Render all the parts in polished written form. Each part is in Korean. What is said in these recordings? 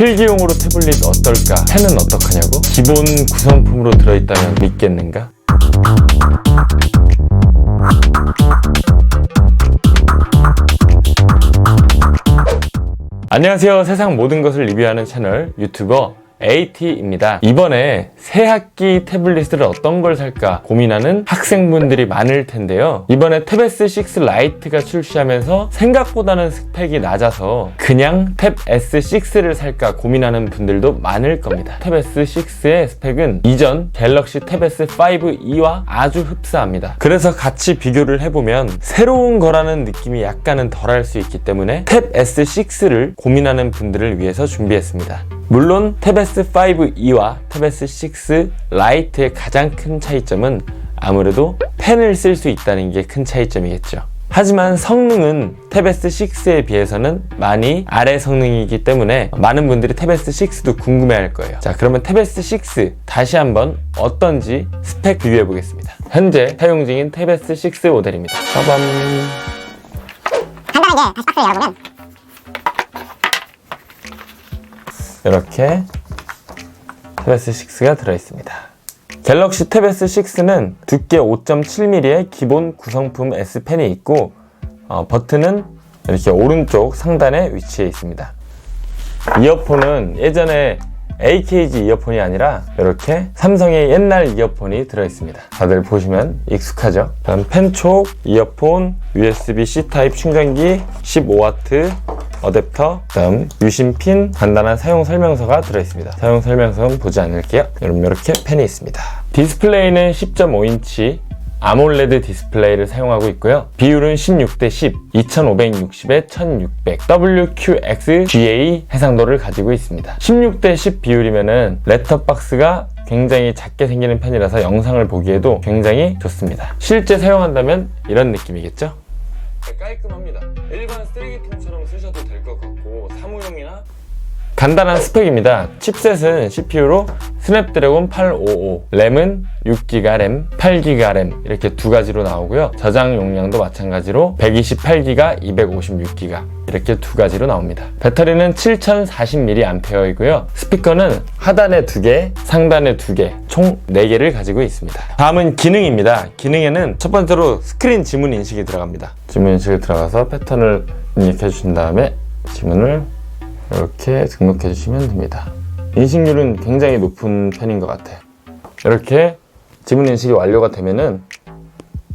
필기용으로 태블릿 어떨까? 펜은 어떡하냐고? 기본 구성품으로 들어있다면 믿겠는가? 안녕하세요. 세상 모든 것을 리뷰하는 채널 유튜버 AT입니다. 이번에 새학기 태블릿을 어떤 걸 살까 고민하는 학생분들이 많을 텐데요. 이번에 탭 S6 라이트가 출시하면서 생각보다는 스펙이 낮아서 그냥 탭 S6를 살까 고민하는 분들도 많을 겁니다. 탭 S6의 스펙은 이전 갤럭시 탭 S5e와 아주 흡사합니다. 그래서 같이 비교를 해보면 새로운 거라는 느낌이 약간은 덜할 수 있기 때문에 탭 S6를 고민하는 분들을 위해서 준비했습니다. 물론 탭 S5e와 탭 S6 라이트의 가장 큰 차이점은 아무래도 펜을 쓸 수 있다는 게 큰 차이점이겠죠. 하지만 성능은 탭 S6에 비해서는 많이 아래 성능이기 때문에 많은 분들이 탭 S6도 궁금해할 거예요. 자, 그러면 탭 S6 다시 한번 어떤지 스펙 비교해 보겠습니다. 현재 사용 중인 탭 S6 모델입니다. 빠밤. 간단하게 다시 박스를 열어보면 이렇게 탭 S6가 들어있습니다. 갤럭시 탭 S6는 두께 5.7mm의 기본 구성품 S펜이 있고 버튼은 이렇게 오른쪽 상단에 위치해 있습니다. 이어폰은 예전에 AKG 이어폰이 아니라 이렇게 삼성의 옛날 이어폰이 들어있습니다. 다들 보시면 익숙하죠? 다음 펜촉, 이어폰, USB-C 타입 충전기, 15W 어댑터, 다음 유심핀, 간단한 사용 설명서가 들어있습니다. 사용 설명서는 보지 않을게요. 여러분 이렇게 펜이 있습니다. 디스플레이는 10.5인치 아몰레드 디스플레이를 사용하고 있고요. 비율은 16대 10, 2560에 1600, WQXGA 해상도를 가지고 있습니다. 16대 10 비율이면은 랩톱박스가 굉장히 작게 생기는 편이라서 영상을 보기에도 굉장히 좋습니다. 실제 사용한다면 이런 느낌이겠죠? 깔끔합니다. 일반 쓰레기통처럼 쓰셔도 될 것 같고 사무용이나 간단한 스펙입니다. 칩셋은 CPU로 스냅드래곤 855, 램은 6GB 램, 8GB 램 이렇게 두 가지로 나오고요. 저장 용량도 마찬가지로 128GB, 256GB 이렇게 두 가지로 나옵니다. 배터리는 7040mAh이고요. 스피커는 하단에 2개, 상단에 2개, 총 4개를 가지고 있습니다. 다음은 기능입니다. 기능에는 첫 번째로 스크린 지문 인식이 들어갑니다. 지문 인식이 들어가서 패턴을 입력해 주신 다음에 지문을 이렇게 등록해 주시면 됩니다. 인식률은 굉장히 높은 편인 것 같아요. 이렇게 지문 인식이 완료가 되면은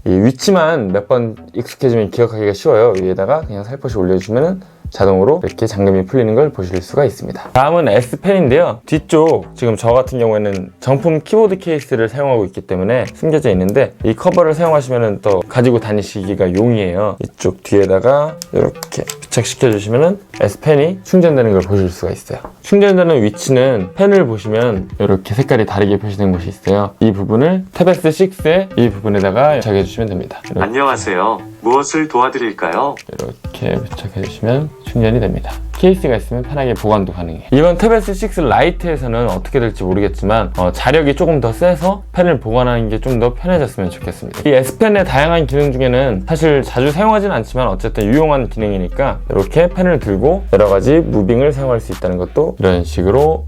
이 위치만 몇 번 익숙해지면 기억하기가 쉬워요. 위에다가 그냥 살포시 올려주시면은 자동으로 이렇게 잠금이 풀리는 걸 보실 수가 있습니다. 다음은 S펜인데요. 뒤쪽 지금 저 같은 경우에는 정품 키보드 케이스를 사용하고 있기 때문에 숨겨져 있는데 이 커버를 사용하시면 또 가지고 다니시기가 용이해요. 이쪽 뒤에다가 이렇게 부착시켜 주시면은 S펜이 충전되는 걸 보실 수가 있어요. 충전되는 위치는 펜을 보시면 이렇게 색깔이 다르게 표시된 곳이 있어요. 이 부분을 탭 S6의 이 부분에다가 부착해 주시면 됩니다. 안녕하세요. 무엇을 도와드릴까요? 이렇게 부착해 주시면 충전이 됩니다. 케이스가 있으면 편하게 보관도 가능해요. 이번 탭 S6 라이트에서는 어떻게 될지 모르겠지만 자력이 조금 더 세서 펜을 보관하는 게 좀 더 편해졌으면 좋겠습니다. 이 S펜의 다양한 기능 중에는 사실 자주 사용하진 않지만 어쨌든 유용한 기능이니까 이렇게 펜을 들고 여러 가지 무빙을 사용할 수 있다는 것도 이런 식으로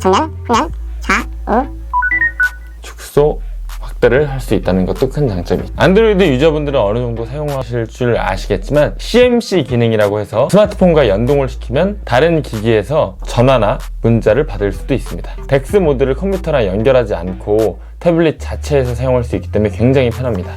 정면, 후면, 좌우 축소 확대를 할 수 있다는 것도 큰 장점이죠. 안드로이드 유저분들은 어느 정도 사용하실 줄 아시겠지만 CMC 기능이라고 해서 스마트폰과 연동을 시키면 다른 기기에서 전화나 문자를 받을 수도 있습니다. 덱스 모드를 컴퓨터랑 연결하지 않고 태블릿 자체에서 사용할 수 있기 때문에 굉장히 편합니다.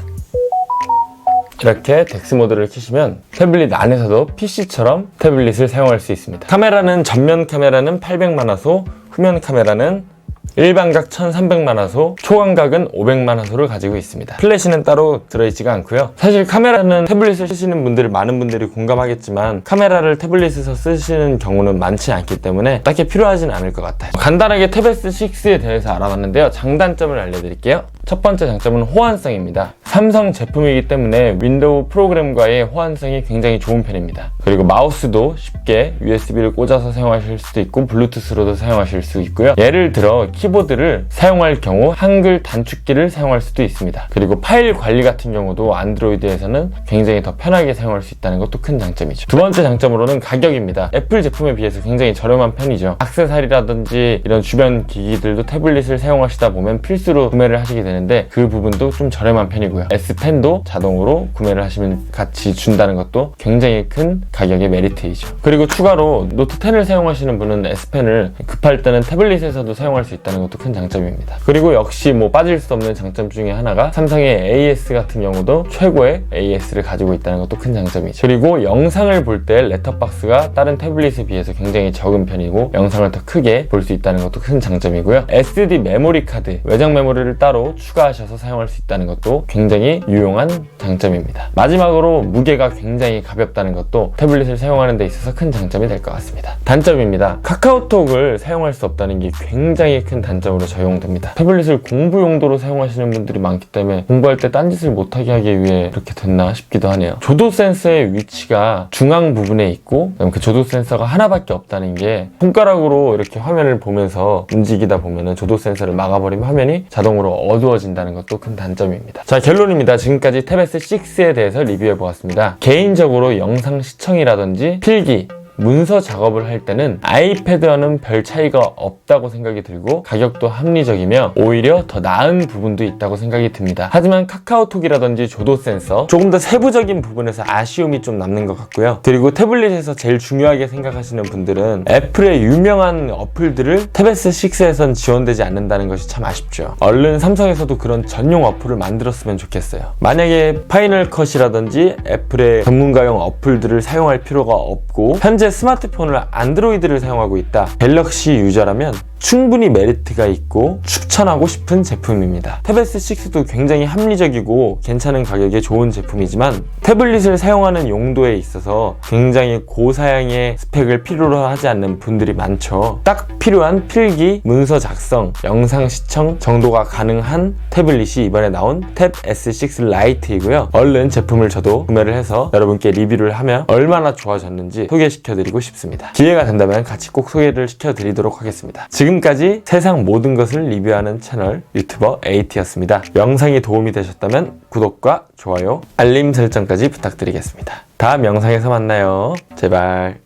이렇게 덱스 모드를 켜시면 태블릿 안에서도 PC처럼 태블릿을 사용할 수 있습니다. 카메라는 전면 카메라는 800만화소, 후면 카메라는 일반각 1300만화소, 초광각은 500만화소를 가지고 있습니다. 플래시는 따로 들어있지가 않고요. 사실 카메라는 태블릿을 쓰시는 분들 많은 분들이 공감하겠지만 카메라를 태블릿에서 쓰시는 경우는 많지 않기 때문에 딱히 필요하진 않을 것 같아요. 간단하게 탭 S6에 대해서 알아봤는데요. 장단점을 알려드릴게요. 첫 번째 장점은 호환성입니다. 삼성 제품이기 때문에 윈도우 프로그램과의 호환성이 굉장히 좋은 편입니다. 그리고 마우스도 쉽게 USB를 꽂아서 사용하실 수도 있고 블루투스로도 사용하실 수 있고요. 예를 들어 키보드를 사용할 경우 한글 단축키를 사용할 수도 있습니다. 그리고 파일 관리 같은 경우도 안드로이드에서는 굉장히 더 편하게 사용할 수 있다는 것도 큰 장점이죠. 두 번째 장점으로는 가격입니다. 애플 제품에 비해서 굉장히 저렴한 편이죠. 액세서리라든지 이런 주변 기기들도 태블릿을 사용하시다 보면 필수로 구매를 하시게 되는데 그 부분도 좀 저렴한 편이고요. S펜도 자동으로 구매를 하시면 같이 준다는 것도 굉장히 큰 가격의 메리트이죠. 그리고 추가로 노트 10을 사용하시는 분은 S펜을 급할 때는 태블릿에서도 사용할 수 있다는 것도 큰 장점입니다. 그리고 역시 뭐 빠질 수 없는 장점 중에 하나가 삼성의 AS 같은 경우도 최고의 AS를 가지고 있다는 것도 큰 장점이죠. 그리고 영상을 볼 때 렛터박스가 다른 태블릿에 비해서 굉장히 적은 편이고 영상을 더 크게 볼 수 있다는 것도 큰 장점이고요. SD 메모리 카드, 외장 메모리를 따로 추가하셔서 사용할 수 있다는 것도 굉장히 유용한 장점입니다. 마지막으로 무게가 굉장히 가볍다는 것도 태블릿을 사용하는 데 있어서 큰 장점이 될 것 같습니다. 단점입니다. 카카오톡을 사용할 수 없다는 게 굉장히 큰 단점으로 적용됩니다. 태블릿을 공부 용도로 사용하시는 분들이 많기 때문에 공부할 때 딴짓을 못하게 하기 위해 그렇게 됐나 싶기도 하네요. 조도 센서의 위치가 중앙 부분에 있고 그 조도 센서가 하나밖에 없다는 게 손가락으로 이렇게 화면을 보면서 움직이다 보면은 조도 센서를 막아버리면 화면이 자동으로 어두워진다는 것도 큰 단점입니다. 자, 결론입니다. 지금까지 탭 S6에 대해서 리뷰해 보았습니다. 개인적으로 영상 시청이라든지 필기, 문서 작업을 할 때는 아이패드와는 별 차이가 없다고 생각이 들고 가격도 합리적이며 오히려 더 나은 부분도 있다고 생각이 듭니다. 하지만 카카오톡이라든지 조도 센서 조금 더 세부적인 부분에서 아쉬움이 좀 남는 것 같고요. 그리고 태블릿에서 제일 중요하게 생각하시는 분들은 애플의 유명한 어플들을 탭 S6에선 지원되지 않는다는 것이 참 아쉽죠. 얼른 삼성에서도 그런 전용 어플을 만들었으면 좋겠어요. 만약에 파이널 컷이라든지 애플의 전문가용 어플들을 사용할 필요가 없고 현재 스마트폰을 안드로이드를 사용하고 있다. 갤럭시 유저라면 충분히 메리트가 있고 추천하고 싶은 제품입니다. 탭 S6도 굉장히 합리적이고 괜찮은 가격에 좋은 제품이지만 태블릿을 사용하는 용도에 있어서 굉장히 고사양의 스펙을 필요로 하지 않는 분들이 많죠. 딱 필요한 필기, 문서 작성, 영상 시청 정도가 가능한 태블릿이 이번에 나온 탭 S6 라이트이고요. 얼른 제품을 저도 구매를 해서 여러분께 리뷰를 하며 얼마나 좋아졌는지 소개시켜드리고 싶습니다. 기회가 된다면 같이 꼭 소개를 시켜드리도록 하겠습니다. 지금까지 세상 모든 것을 리뷰하는 채널 유튜버 에이티였습니다. 영상이 도움이 되셨다면 구독과 좋아요, 알림 설정까지 부탁드리겠습니다. 다음 영상에서 만나요. 제발.